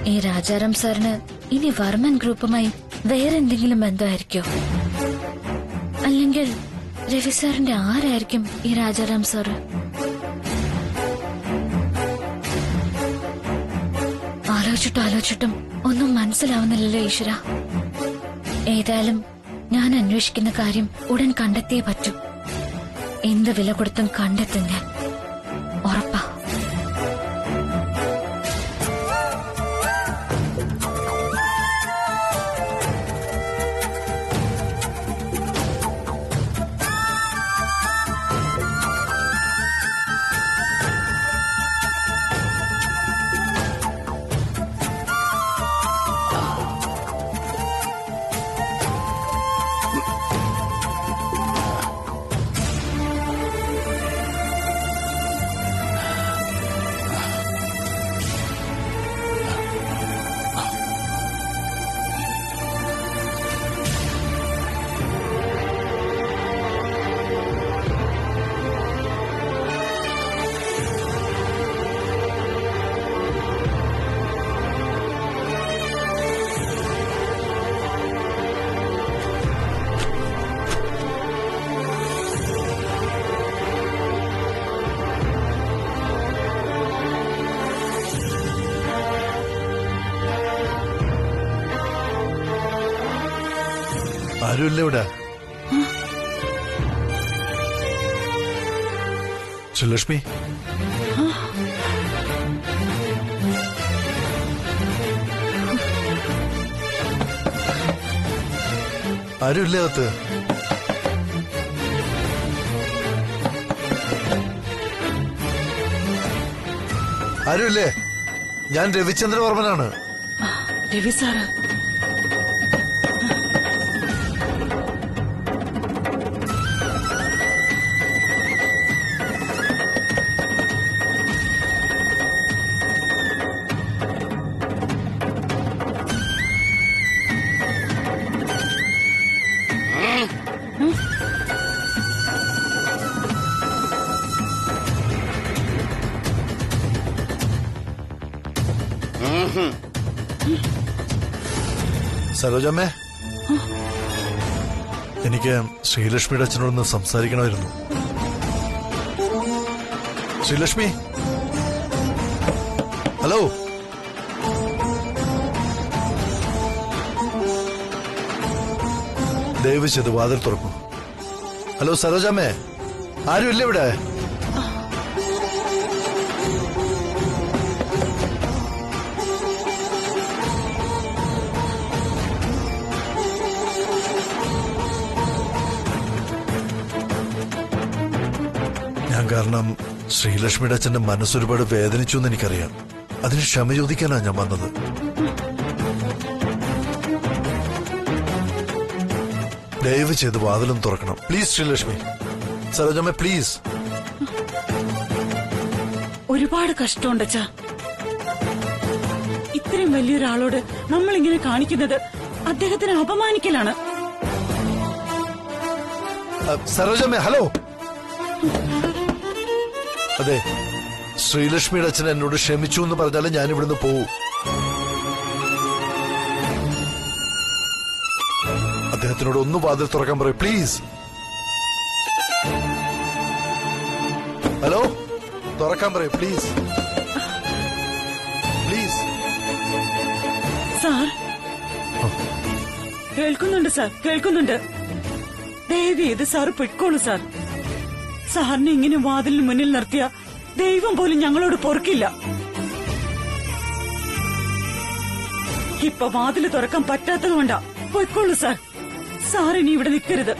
ഈ രാജാറാം സാറിന് ഇനി വർമ്മൻ ഗ്രൂപ്പുമായി വേറെന്തെങ്കിലും ബന്ധമായിരിക്കോ? അല്ലെങ്കിൽ രവി സാറിന്റെ ആരായിരിക്കും ഈ രാജാറാം സാറ്? ആലോചിച്ചിട്ടും ഒന്നും മനസ്സിലാവുന്നില്ലല്ലോ ഈശ്വര. ഏതായാലും ഞാൻ അന്വേഷിക്കുന്ന കാര്യം ഉടൻ കണ്ടെത്തിയേ പറ്റൂ. എന്ത് വില കൊടുത്തും കണ്ടെത്തും ഞാൻ, ഉറപ്പാ. ആരുമില്ല ഇവിടെ. ശ്രീലക്ഷ്മി, ആരുമില്ല അകത്ത്. ആരുമില്ലേ? ഞാൻ രവിചന്ദ്രവർമ്മനാണ്. രവി സാറ്, സരോജമ്മേ, എനിക്ക് ശ്രീലക്ഷ്മിയുടെ അച്ഛനോടൊന്ന് സംസാരിക്കണമായിരുന്നു. ശ്രീലക്ഷ്മി, ഹലോ. ദയവ് ചെയ്ത് വാതിൽ തുറക്കൂ. ഹലോ സരോജമ്മേ, ആരുമില്ല ഇവിടെ? കാരണം ശ്രീലക്ഷ്മിയുടെ അച്ഛന്റെ മനസ്സൊരുപാട് വേദനിച്ചു എന്ന് എനിക്കറിയാം. അതിന് ക്ഷമ ചോദിക്കാനാണ് ഞാൻ വന്നത്. ദയവ് ചെയ്ത് വാതിലും തുറക്കണം പ്ലീസ്. ശ്രീലക്ഷ്മി, സരോജമ്മ പ്ലീസ്. ഒരുപാട് കഷ്ടമുണ്ടച്ചാ. ഇത്രയും വലിയൊരാളോട് നമ്മളിങ്ങനെ കാണിക്കുന്നത് അദ്ദേഹത്തിനെ അപമാനിക്കലാണ്. സരോജമ്മ, ഹലോ. അതെ, ശ്രീലക്ഷ്മിയുടെ അച്ഛൻ എന്നോട് ക്ഷമിച്ചു എന്ന് പറഞ്ഞാലും ഞാൻ ഇവിടുന്ന് പോവും. അദ്ദേഹത്തിനോട് ഒന്ന് വാതിൽ തുറക്കാൻ പറയൂ പ്ലീസ്. ഹലോ, തുറക്കാൻ പറയൂ പ്ലീസ്. Please sir. കേൾക്കുന്നുണ്ട് സാർ, കേൾക്കുന്നുണ്ട്. ദയവ് ചെയ്ത് സാർ പൊയ്ക്കോളൂ സാർ. സാറിനെ ഇങ്ങനെ വാതിലിന് മുന്നിൽ നിർത്തിയ ദൈവം പോലും ഞങ്ങളോട് പൊറുക്കില്ല. ഇപ്പൊ വാതില് തുറക്കാൻ പറ്റാത്തതുകൊണ്ടാ. പൊയ്ക്കോളൂ സാർ. സാർ ഇനി ഇവിടെ നിൽക്കരുത്.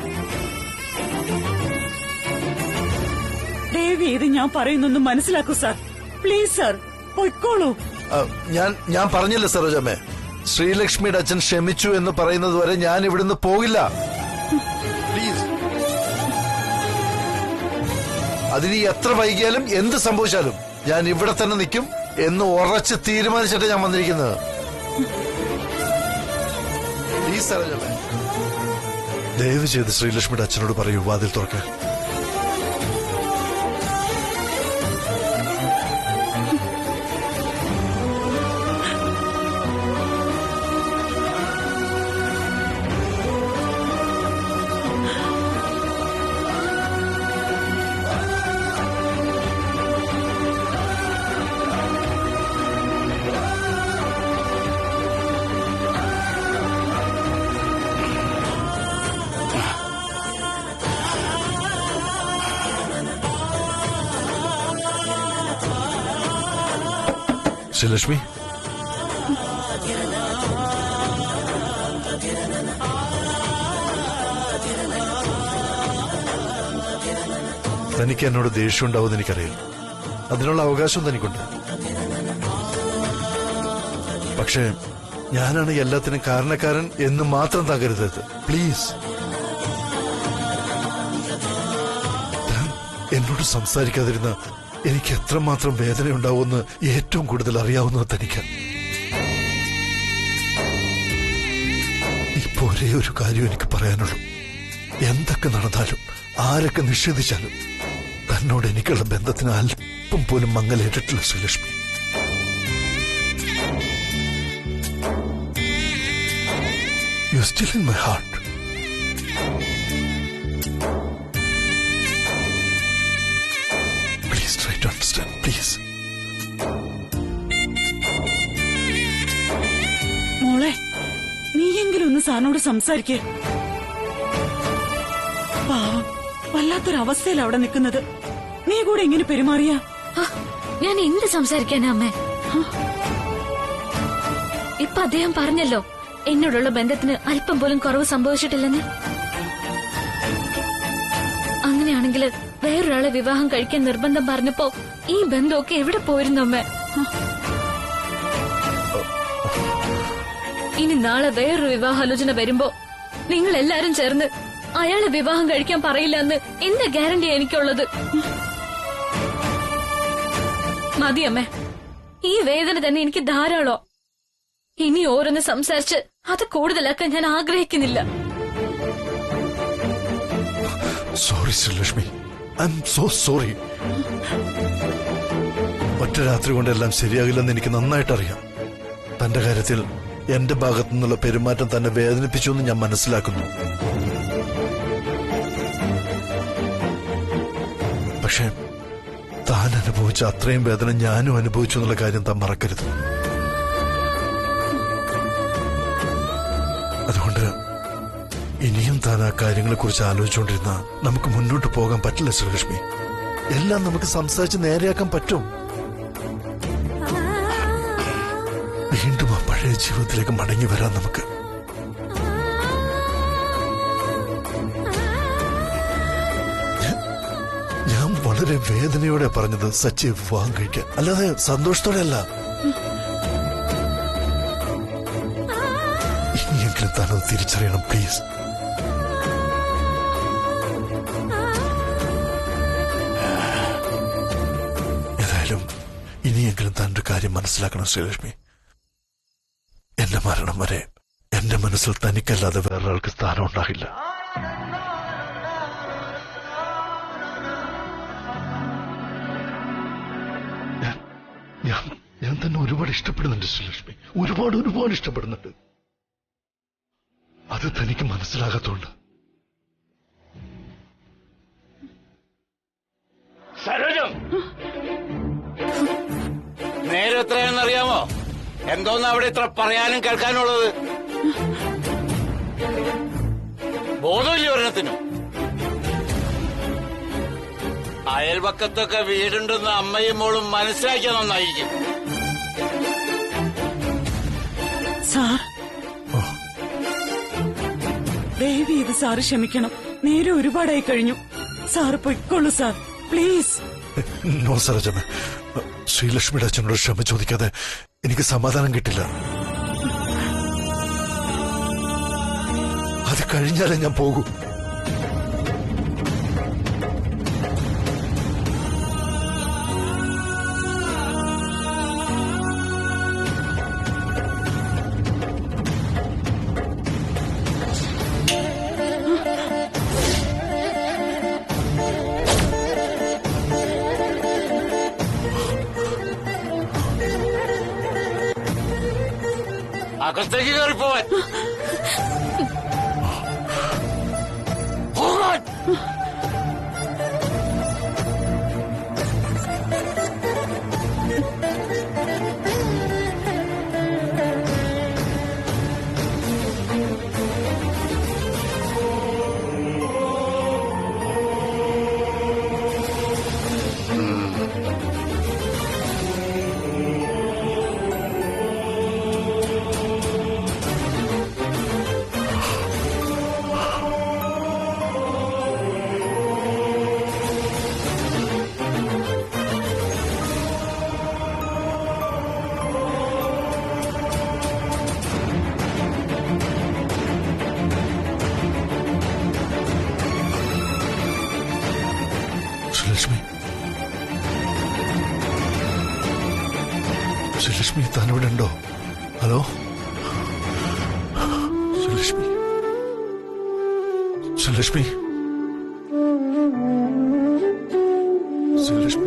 ദയവ് ചെയ്ത് ഞാൻ പറയുന്നൊന്ന് മനസ്സിലാക്കൂ സാർ. പ്ലീസ് സാർ, പൊയ്ക്കോളൂ. ഞാൻ പറഞ്ഞില്ല സരോജമ്മേ, ശ്രീലക്ഷ്മിയുടെ അച്ഛൻ ക്ഷമിച്ചു എന്ന് പറയുന്നത് വരെ ഞാൻ ഇവിടുന്ന് പോകില്ല. പ്ലീസ്. അതിന് എത്ര വൈകിയാലും എന്ത് സംഭവിച്ചാലും ഞാൻ ഇവിടെ തന്നെ നിൽക്കും എന്ന് ഉറച്ച് തീരുമാനിച്ചിട്ട് ഞാൻ വന്നിരിക്കുന്നത്. പ്ലീസ് സരോജമ്മേ, ദയവ് ചെയ്ത് ശ്രീലക്ഷ്മിയുടെ അച്ഛനോട് പറയൂ വാതിൽ തുറക്കാൻ. ശ്രീലക്ഷ്മി, തനിക്ക് എന്നോട് ദേഷ്യം ഉണ്ടാവുമെന്ന് എനിക്കറിയാം. അതിനുള്ള അവകാശം തനിക്കുണ്ട്. പക്ഷേ ഞാനാണ് എല്ലാത്തിനും കാരണക്കാരൻ എന്ന് മാത്രം തകരുതരുത് പ്ലീസ്. എന്നോട് സംസാരിക്കാതിരുന്ന എനിക്ക് എത്രമാത്രം വേദന ഉണ്ടാവുമെന്ന് ഏറ്റവും കൂടുതൽ അറിയാവുന്നത് തനിക്ക്. ഇപ്പൊ ഒരേ ഒരു കാര്യം എനിക്ക് പറയാനുള്ളൂ. എന്തൊക്കെ നടന്നാലും ആരൊക്കെ നിഷേധിച്ചാലും തന്നോട് എനിക്കുള്ള ബന്ധത്തിന് അല്പം പോലും മങ്ങലേറ്റിട്ടില്ല Sreelakshmi. You still in my heart. Please try to understand please. മോളെ, നീയെങ്കിലും ഒന്ന് സാറിനോട് സംസാരിക്കേ. പാവം, വല്ലാത്തൊരവസ്ഥയിൽ അവിടെ നിൽക്കുന്നത്. നീ കൂടെ എങ്ങനെ പെരുമാറിയ? ഞാൻ എന്ത് സംസാരിക്കാനാ അമ്മേ? ഇപ്പൊ അദ്ദേഹം പറഞ്ഞല്ലോ എന്നോടുള്ള ബന്ധത്തിന് അല്പം പോലും കുറവ് സംഭവിച്ചിട്ടില്ലെന്ന്. അങ്ങനെയാണെങ്കിൽ വേറൊരാളെ വിവാഹം കഴിക്കാൻ നിർബന്ധം പറഞ്ഞപ്പോ ഈ ബന്ധമൊക്കെ എവിടെ പോയിരുന്നു അമ്മേ? ഇനി നാളെ വേറൊരു വിവാഹാലോചന വരുമ്പോ നിങ്ങൾ എല്ലാരും ചേർന്ന് അയാളെ വിവാഹം കഴിക്കാൻ പറയില്ല എന്ന് എന്ത് ഗ്യാരണ്ടിയാ എനിക്കുള്ളത്? മതി അമ്മേ, ഈ വേദന തന്നെ എനിക്ക് ധാരാളോ. ഇനി ഓരോന്ന് സംസാരിച്ച് അത് കൂടുതലാക്കാൻ ഞാൻ ആഗ്രഹിക്കുന്നില്ല. Sorry Sreelakshmi, I M so sorry. ഒറ്റ രാത്രി കൊണ്ടെല്ലാം ശരിയാകില്ലെന്ന് എനിക്ക് നന്നായിട്ടറിയാം. തന്റെ കാര്യത്തിൽ എന്റെ ഭാഗത്തു നിന്നുള്ള പെരുമാറ്റം തന്നെ വേദനിപ്പിച്ചു എന്ന് ഞാൻ മനസ്സിലാക്കുന്നു. പക്ഷേ താൻ അനുഭവിച്ച അത്രയും വേദന ഞാനും അനുഭവിച്ചു എന്നുള്ള കാര്യം താൻ മറക്കരുത്. അതുകൊണ്ട് ഇനിയും താൻ ആ കാര്യങ്ങളെക്കുറിച്ച് ആലോചിച്ചുകൊണ്ടിരുന്ന നമുക്ക് മുന്നോട്ട് പോകാൻ പറ്റില്ല ശ്രീലക്ഷ്മി. എല്ലാം നമുക്ക് സംസാരിച്ച് നേരെയാക്കാൻ പറ്റും. വീണ്ടും ആ പഴയ ജീവിതത്തിലേക്ക് മടങ്ങി വരാൻ നമുക്ക്. ഞാൻ വളരെ വേദനയോടെ പറഞ്ഞത് സച്ചിയെ വിവാഹം കഴിക്കാൻ, അല്ലാതെ സന്തോഷത്തോടെ അല്ല. ഇനിയെങ്കിലും താനത് തിരിച്ചറിയണം പ്ലീസ്. ഏതായാലും ഇനിയെങ്കിലും താനൊരു കാര്യം മനസ്സിലാക്കണം ശ്രീലക്ഷ്മി. എന്റെ മരണം വരെ എന്റെ മനസ്സിൽ തനിക്കല്ലാതെ വേറൊരാൾക്ക് സ്ഥാനം ഉണ്ടാകില്ല. ഞാൻ തന്നെ ഒരുപാട് ഇഷ്ടപ്പെടുന്നുണ്ട് ശ്രീലക്ഷ്മി, ഒരുപാട് ഇഷ്ടപ്പെടുന്നുണ്ട്. അത് തനിക്ക് മനസ്സിലാകാത്തോണ്ട്. സരോജം, നേരെ എത്രയാണെന്നറിയാമോ? എന്തോന്ന് അവിടെ ഇത്ര പറയാനും കേൾക്കാനുള്ളത്? ബോധമില്ല ഒരെണ്ണത്തിനും. അയൽപക്കത്തൊക്കെ വീടുണ്ടെന്ന് അമ്മയും മോളും മനസ്സിലാക്കിയ നന്നായിരിക്കും. സാർ, ദയവ് ഇത് സാറ് ക്ഷമിക്കണം. നേരെ ഒരുപാടായി കഴിഞ്ഞു. സാറ് പൊയ്ക്കോളൂ സാർ, പ്ലീസ്. നോ സരോജമ്മ, ശ്രീലക്ഷ്മിയുടെ അച്ഛനോട് ക്ഷമ ചോദിക്കാതെ എനിക്ക് സമാധാനം കിട്ടില്ല. അത് കഴിഞ്ഞാലേ ഞാൻ പോകൂ. അകത്തേക്ക് കയറിപ്പോവാൻ. ശ്രീലക്ഷ്മി താൻ ഇവിടെ ഉണ്ടോ? ഹലോ ശ്രീലക്ഷ്മി, ശ്രീലക്ഷ്മി, ശ്രീലക്ഷ്മി.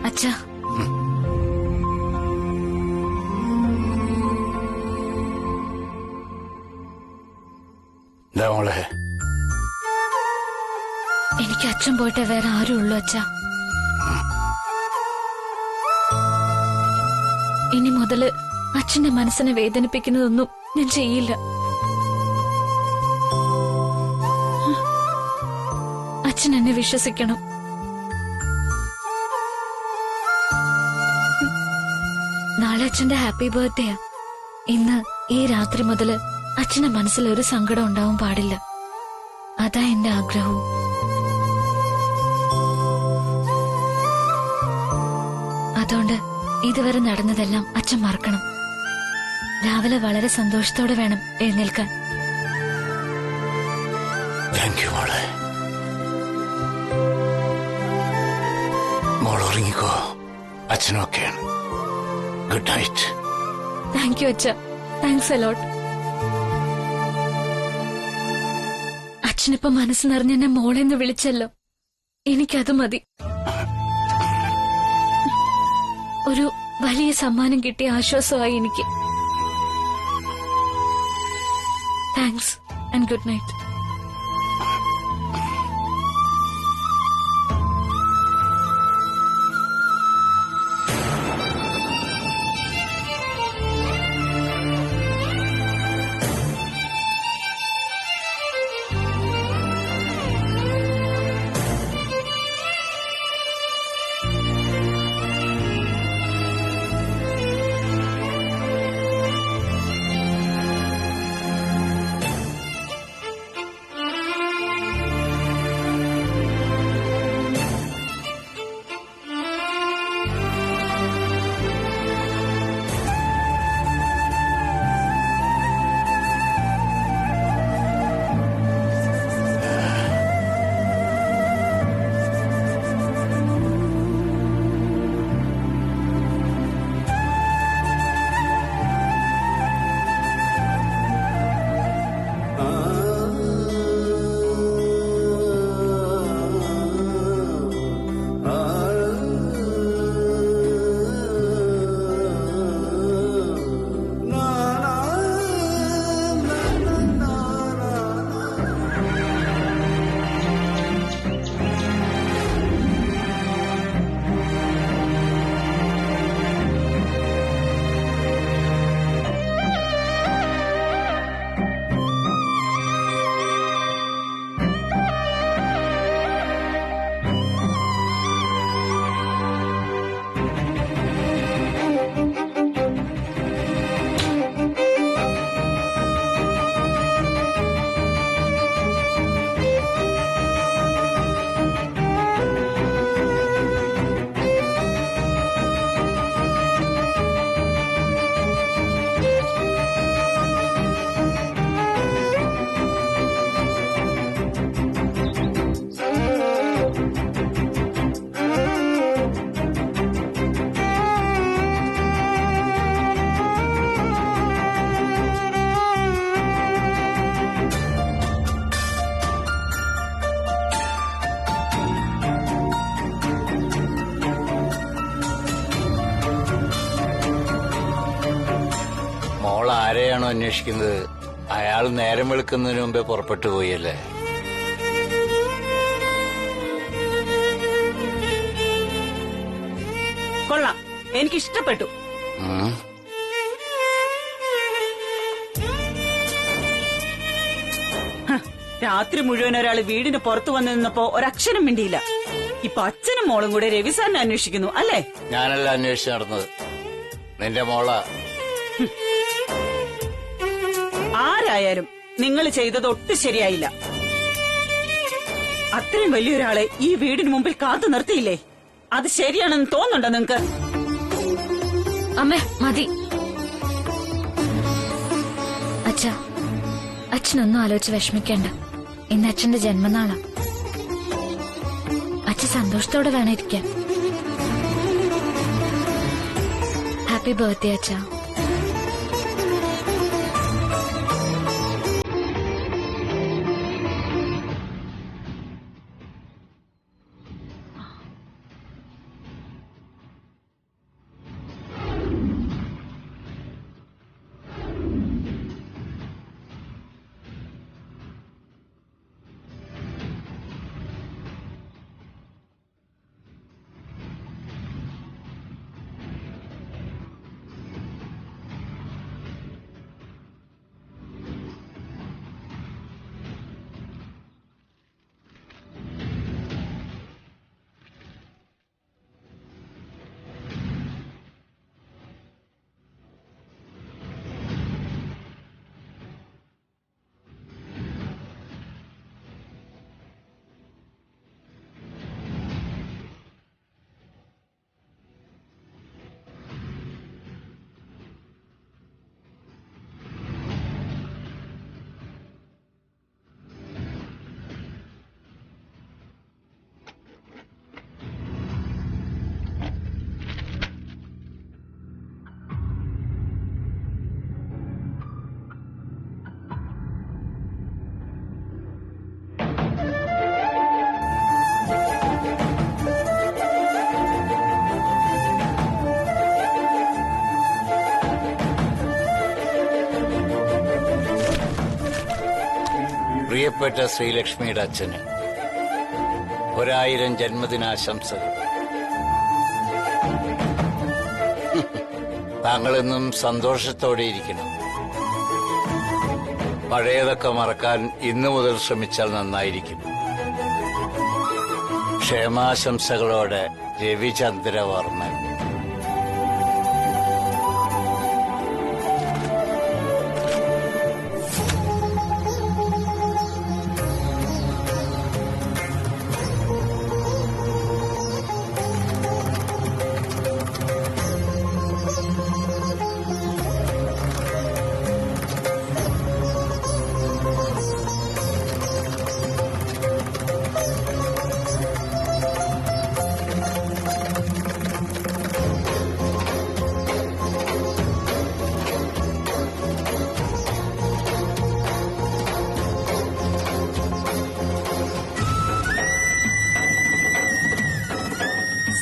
അച്ഛാ, എന്താ മോളെ? എനിക്ക് അച്ഛൻ പോയിട്ട് വേറെ ആരും ഉള്ളൂ അച്ഛാ. ഇനി മുതല് അച്ഛന്റെ മനസ്സിനെ വേദനിപ്പിക്കുന്നതൊന്നും ഞാൻ ചെയ്യില്ല. അച്ഛൻ എന്നെ വിശ്വസിക്കണം. നാളെ അച്ഛന്റെ ഹാപ്പി ബർത്ത്ഡേയാ. ഇന്ന് ഈ രാത്രി മുതല് അച്ഛന്റെ മനസ്സിൽ ഒരു സങ്കടം ഉണ്ടാവാൻ പാടില്ല. അതാ എന്റെ ആഗ്രഹവും. അതുകൊണ്ട് ഇതുവരെ നടന്നതെല്ലാം അച്ഛൻ മറക്കണം. രാവിലെ വളരെ സന്തോഷത്തോടെ വേണം എഴുന്നേൽക്കാൻ. താങ്ക് യു മോളെ. മോൾ ഉറങ്ങിക്കോ, അച്ഛനൊക്കെയാണ്. Good night. താങ്ക് യു അച്ഛ. Thanks a lot. അച്ഛനിപ്പോ മനസ്സ് നിറഞ്ഞ് എന്നെ മോളെന്ന് വിളിച്ചല്ലോ, എനിക്കത് മതി. ഒരു വലിയ സമ്മാനം കിട്ടിയ ആശ്വാസമായി എനിക്ക്. Thanks and good night. ആരെയാണോ അന്വേഷിക്കുന്നത് അയാൾ നേരം വെളുക്കുന്നതിന് മുമ്പേ പുറപ്പെട്ടു പോയല്ലേ? കൊള്ളാം, എനിക്ക് ഇഷ്ടപ്പെട്ടു. രാത്രി മുഴുവൻ ഒരാള് വീടിന് പുറത്തു വന്നു നിന്നപ്പോ ഒരക്ഷരം മിണ്ടിയില്ല. ഇപ്പൊ അച്ഛനും മോളും കൂടെ രവിസാറിനെ അന്വേഷിക്കുന്നു അല്ലേ? ഞാനല്ല അന്വേഷിച്ച് നടന്നത്, നിന്റെ മോളാ. ആരായാലും നിങ്ങൾ ചെയ്തത് ഒട്ടും ശരിയായില്ല. അത്രയും വലിയൊരാളെ ഈ വീടിന് മുമ്പിൽ കാത്തു നിർത്തിയില്ലേ? അത് ശരിയാണെന്ന് തോന്നുന്നുണ്ടോ നിങ്ങക്ക്? അമ്മേ മതി. അച്ഛ, അച്ഛനൊന്നും ആലോചിച്ച് വിഷമിക്കേണ്ട. ഇന്ന് അച്ഛന്റെ ജന്മനാളാ. അച്ഛൻ സന്തോഷത്തോടെ വേണം ഇരിക്കാൻ. ഹാപ്പി ബർത്ത്ഡേ അച്ഛാ. പ്രിയപ്പെട്ട ശ്രീലക്ഷ്മിയുടെ അച്ഛന് 1000 ജന്മദിനാശംസകൾ. താങ്കളെന്നും സന്തോഷത്തോടെ ഇരിക്കണം. പഴയതൊക്കെ മറക്കാൻ ഇന്നു മുതൽ ശ്രമിച്ചാൽ നന്നായിരിക്കും. ക്ഷേമാശംസകളോടെ രവിചന്ദ്രവർമ്മൻ.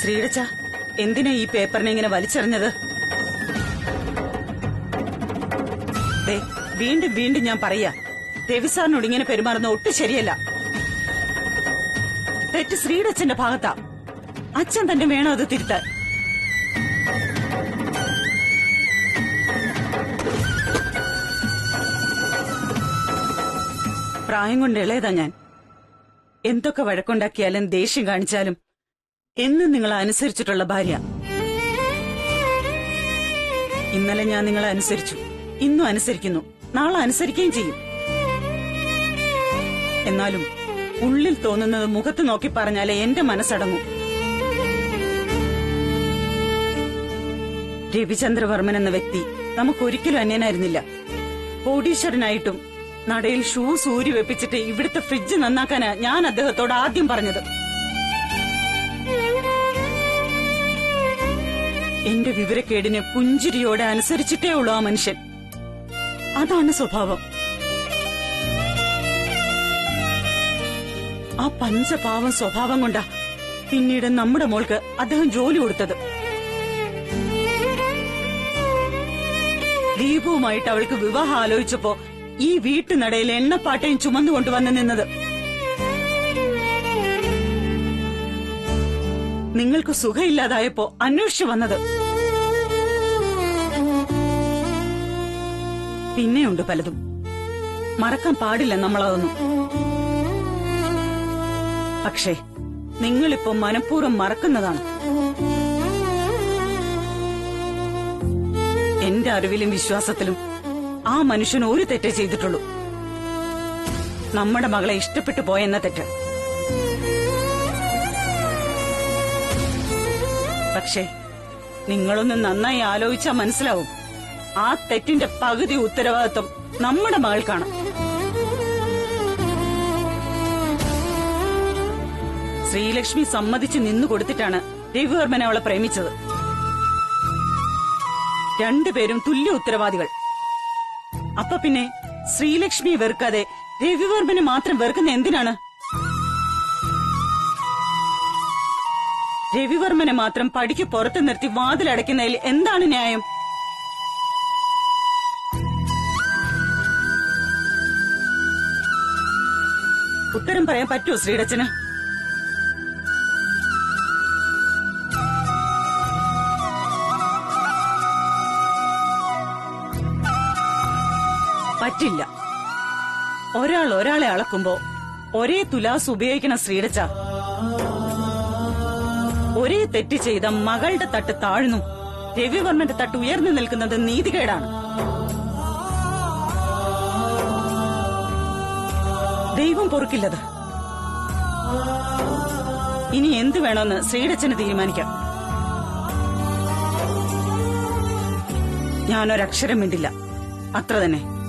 ശ്രീരച്ച, എന്തിനാ ഈ പേപ്പറിനെ ഇങ്ങനെ വലിച്ചെറിഞ്ഞത്? വീണ്ടും വീണ്ടും ഞാൻ പറയാ, രവിസാറിനോട് ഇങ്ങനെ പെരുമാറുന്ന ഒട്ടും ശരിയല്ല. തെറ്റ് ശ്രീരച്ചന്റെ ഭാഗത്താ. അച്ഛൻ തന്നെ വേണം അത് തിരുത്താൻ. പ്രായം കൊണ്ട് ഇളയതാ ഞാൻ. എന്തൊക്കെ വഴക്കുണ്ടാക്കിയാലും ദേഷ്യം കാണിച്ചാലും എന്നും നിങ്ങളെ അനുസരിച്ചിട്ടുള്ള ഭാര്യ. ഇന്നലെ ഞാൻ നിങ്ങളെ അനുസരിച്ചു, ഇന്നും അനുസരിക്കുന്നു, നാളെ അനുസരിക്കുകയും ചെയ്യും. എന്നാലും ഉള്ളിൽ തോന്നുന്നത് മുഖത്ത് നോക്കി പറഞ്ഞാലേ എന്റെ മനസ്സടങ്ങും. രവിചന്ദ്രവർമ്മൻ എന്ന വ്യക്തി നമുക്കൊരിക്കലും അന്യനായിരുന്നില്ല. കോടീശ്വരനായിട്ടും നടയിൽ ഷൂസ് ഊരി വെപ്പിച്ചിട്ട് ഇവിടുത്തെ ഫ്രിഡ്ജ് നന്നാക്കാനാ ഞാൻ അദ്ദേഹത്തോട് ആദ്യം പറഞ്ഞത്. എന്റെ വിവരക്കേടിന് പുഞ്ചിരിയോടെ അനുസരിച്ചിട്ടേ ഉള്ളൂ ആ മനുഷ്യൻ. അതാണ് സ്വഭാവം. ആ പഞ്ചപാവം സ്വഭാവം കൊണ്ടാ പിന്നീട് നമ്മുടെ മോൾക്ക് അദ്ദേഹം ജോലി കൊടുത്തത്. ദീപവുമായിട്ട് അവൾക്ക് വിവാഹം ആലോചിച്ചപ്പോ ഈ വീട്ടുനടയിൽ എണ്ണപ്പാട്ടയും ചുമന്നുകൊണ്ടുവന്ന് നിന്നത്. നിങ്ങൾക്ക് സുഖമില്ലാതായപ്പോ അന്വേഷിച്ചു വന്നത്. പിന്നെയുണ്ട് പലതും. മറക്കാൻ പാടില്ല നമ്മളതൊന്നും. പക്ഷേ നിങ്ങളിപ്പോ മനഃപൂർവ്വം മറക്കുന്നതാണ്. എന്റെ അറിവിലും വിശ്വാസത്തിലും ആ മനുഷ്യൻ ഒരു തെറ്റേ ചെയ്തിട്ടുള്ളൂ. നമ്മുടെ മകളെ ഇഷ്ടപ്പെട്ടു പോയെന്ന തെറ്റ്. പക്ഷേ നിങ്ങളൊന്ന് നന്നായി ആലോചിച്ചാൽ മനസ്സിലാവും, ആ തെറ്റിന്റെ പകുതി ഉത്തരവാദിത്വം നമ്മുടെ മകൾക്കാണ്. ശ്രീലക്ഷ്മി സമ്മതിച്ച് നിന്നു കൊടുത്തിട്ടാണ് രവിവർമ്മൻ അവളെ പ്രേമിച്ചത്. രണ്ടുപേരും തുല്യ ഉത്തരവാദികൾ. അപ്പൊ പിന്നെ ശ്രീലക്ഷ്മിയെ വെറുക്കാതെ രവിവർമ്മനെ മാത്രം വെറുക്കുന്ന എന്തിനാണ്? രവിവർമ്മനെ മാത്രം പടിക്ക് പുറത്ത് നിർത്തി വാതിലടയ്ക്കുന്നതിൽ എന്താണ് ന്യായം? ഉത്തരം പറയാൻ പറ്റുമോ ശ്രീടച്ചന്? പറ്റില്ല. ഒരാൾ ഒരാളെ അളക്കുമ്പോ ഒരേ തുലാസ് ഉപയോഗിക്കണം ശ്രീടച്ച. ഒരേ തെറ്റ് ചെയ്ത മകളുടെ തട്ട് താഴ്ന്നു രവിവർമ്മന്റെ തട്ട് ഉയർന്നു നിൽക്കുന്നത് നീതികേടാണ്. ദൈവം പൊറുക്കില്ലത്. ഇനി എന്തു വേണമെന്ന് ശ്രീടച്ചന് തീരുമാനിക്കാം. ഞാനൊരക്ഷരം മിണ്ടില്ല, അത്ര തന്നെ.